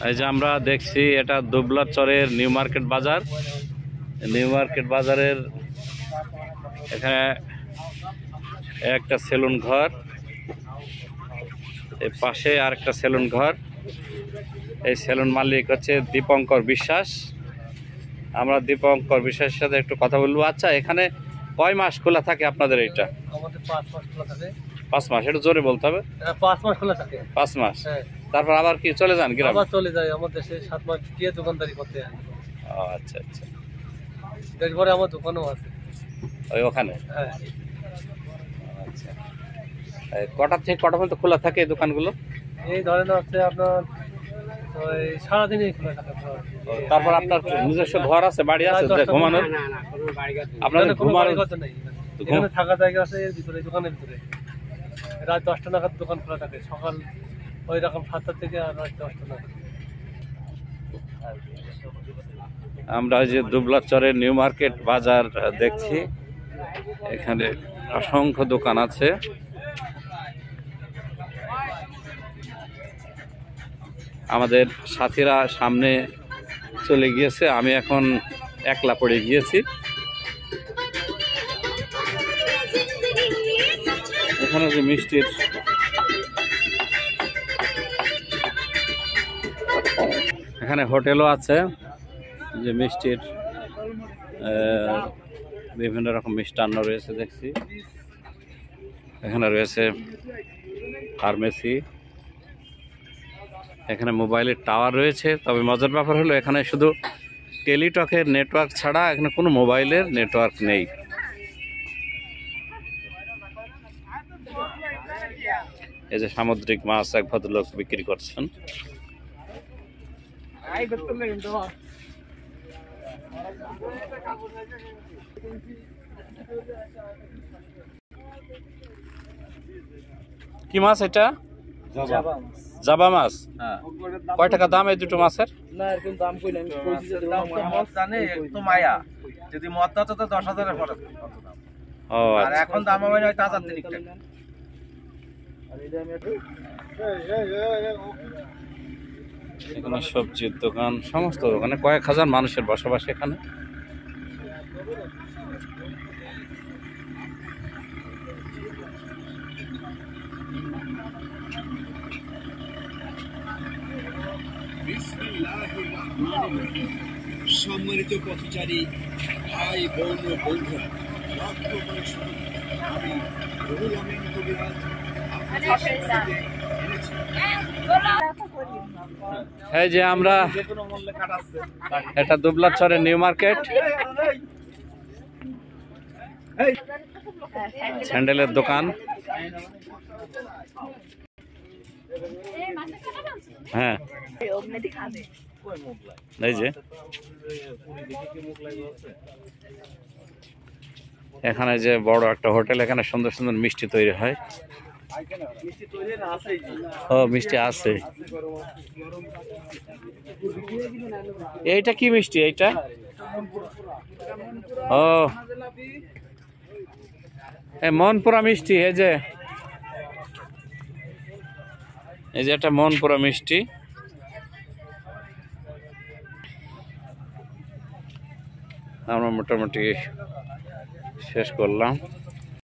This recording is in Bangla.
এই যে আমরা দেখছি এটা দুবলাচরের নিউ মার্কেট বাজার। নিউ মার্কেট বাজারের এখানে একটা সেলুন ঘর, এর পাশে আর একটা সেলুন ঘর। এই সেলুন মালিক হচ্ছে দীপঙ্কর বিশ্বাস। আমরা দীপঙ্কর বিশ্বাসের সাথে একটু কথা বলবো। আচ্ছা, এখানে কয় মাস খোলা থাকে আপনাদের এইটা? আমাদের 5 মাস খোলা থাকে। 5 মাস, একটু জোরে বলতে হবে। 5 মাস খোলা থাকে। 5 মাস, হ্যাঁ। তারপর আবার কি চলে যান গ্রামে? আবার চলে যায় আমার দেশে, 7 মাস গিয়ে দোকানদারি করতে হয়। আচ্ছা আচ্ছা, এরপরে আমার দোকানও আছে ওই ওখানে। হ্যাঁ। আচ্ছা, কটা থেকে কটা পর্যন্ত খোলা থাকে এই দোকানগুলো? এই ধরেন হচ্ছে আপনার ওই সারাদিনই খোলা থাকে। তারপর আপনার নিজস্ব ঘর আছে, বাড়ি আছে ঘুমানোর? আপনাদের ঘুমানোর নেই, এখানে থাকা জায়গা আছে এর ভিতরে, দোকানের ভিতরে। রাত 10টা নাগাদ দোকান খোলা থাকে, সকাল ওই রকম 7টা থেকে আর রাত 10টা নাগাদ। আমরা যে দুবলাচরের নিউ মার্কেট বাজার দেখছি, এখানে অসংখ্য দোকান আছে। আমাদের সাথীরা সামনে চলে গিয়েছে, আমি এখন একলা পড়ে গিয়েছি। এখানে যে মিষ্টির এখানে হোটেলও আছে, যে মিষ্টির বিভিন্ন রকম মিষ্টান্ন রয়েছে দেখছি। এখানে রয়েছে ফার্মেসি, এখানে মোবাইলের টাওয়ার রয়েছে। তবে মজার ব্যাপার হলো এখানে শুধু টেলিটকের নেটওয়ার্ক ছাড়া এখানে কোনো মোবাইলের নেটওয়ার্ক নেই। এই যে সামুদ্রিক মাছ এক ভদ্রলোক বিক্রি করছেন। কি মাছ এটা? জাবা মাছ। কয় টাকা দাম এই দুটো মাছের? না, এরকম দাম কইলাম, কইছি যে মত জানে একটু মায়া, যদি মত হতো তো 10,000 এর পরে কত দাম। ও আর এখন দাম হবে না, তাজা দিন একটা। এখানে সবজির দোকান, সমস্ত দোকানে কয়েক হাজার মানুষের বসবাস এখানে। সম্মানিত পথচারী ভাই বোন ও বন্ধুরা, আমি রুহুল আমিন কবিরাজ এই যে আমরা এটা দুবলাচরের নিউ মার্কেট, স্যান্ডেলের দোকান। হ্যাঁ, এই যে এখানে যে বড় একটা হোটেল, এখানে সুন্দর সুন্দর মিষ্টি তৈরি হয়। ও, মিষ্টি আছে। এইটা কি মিষ্টি এইটা? ও, মনপুরা মিষ্টি। এই যে একটা মনপুরা মিষ্টি। আমরা মোটামুটি শেষ করলাম।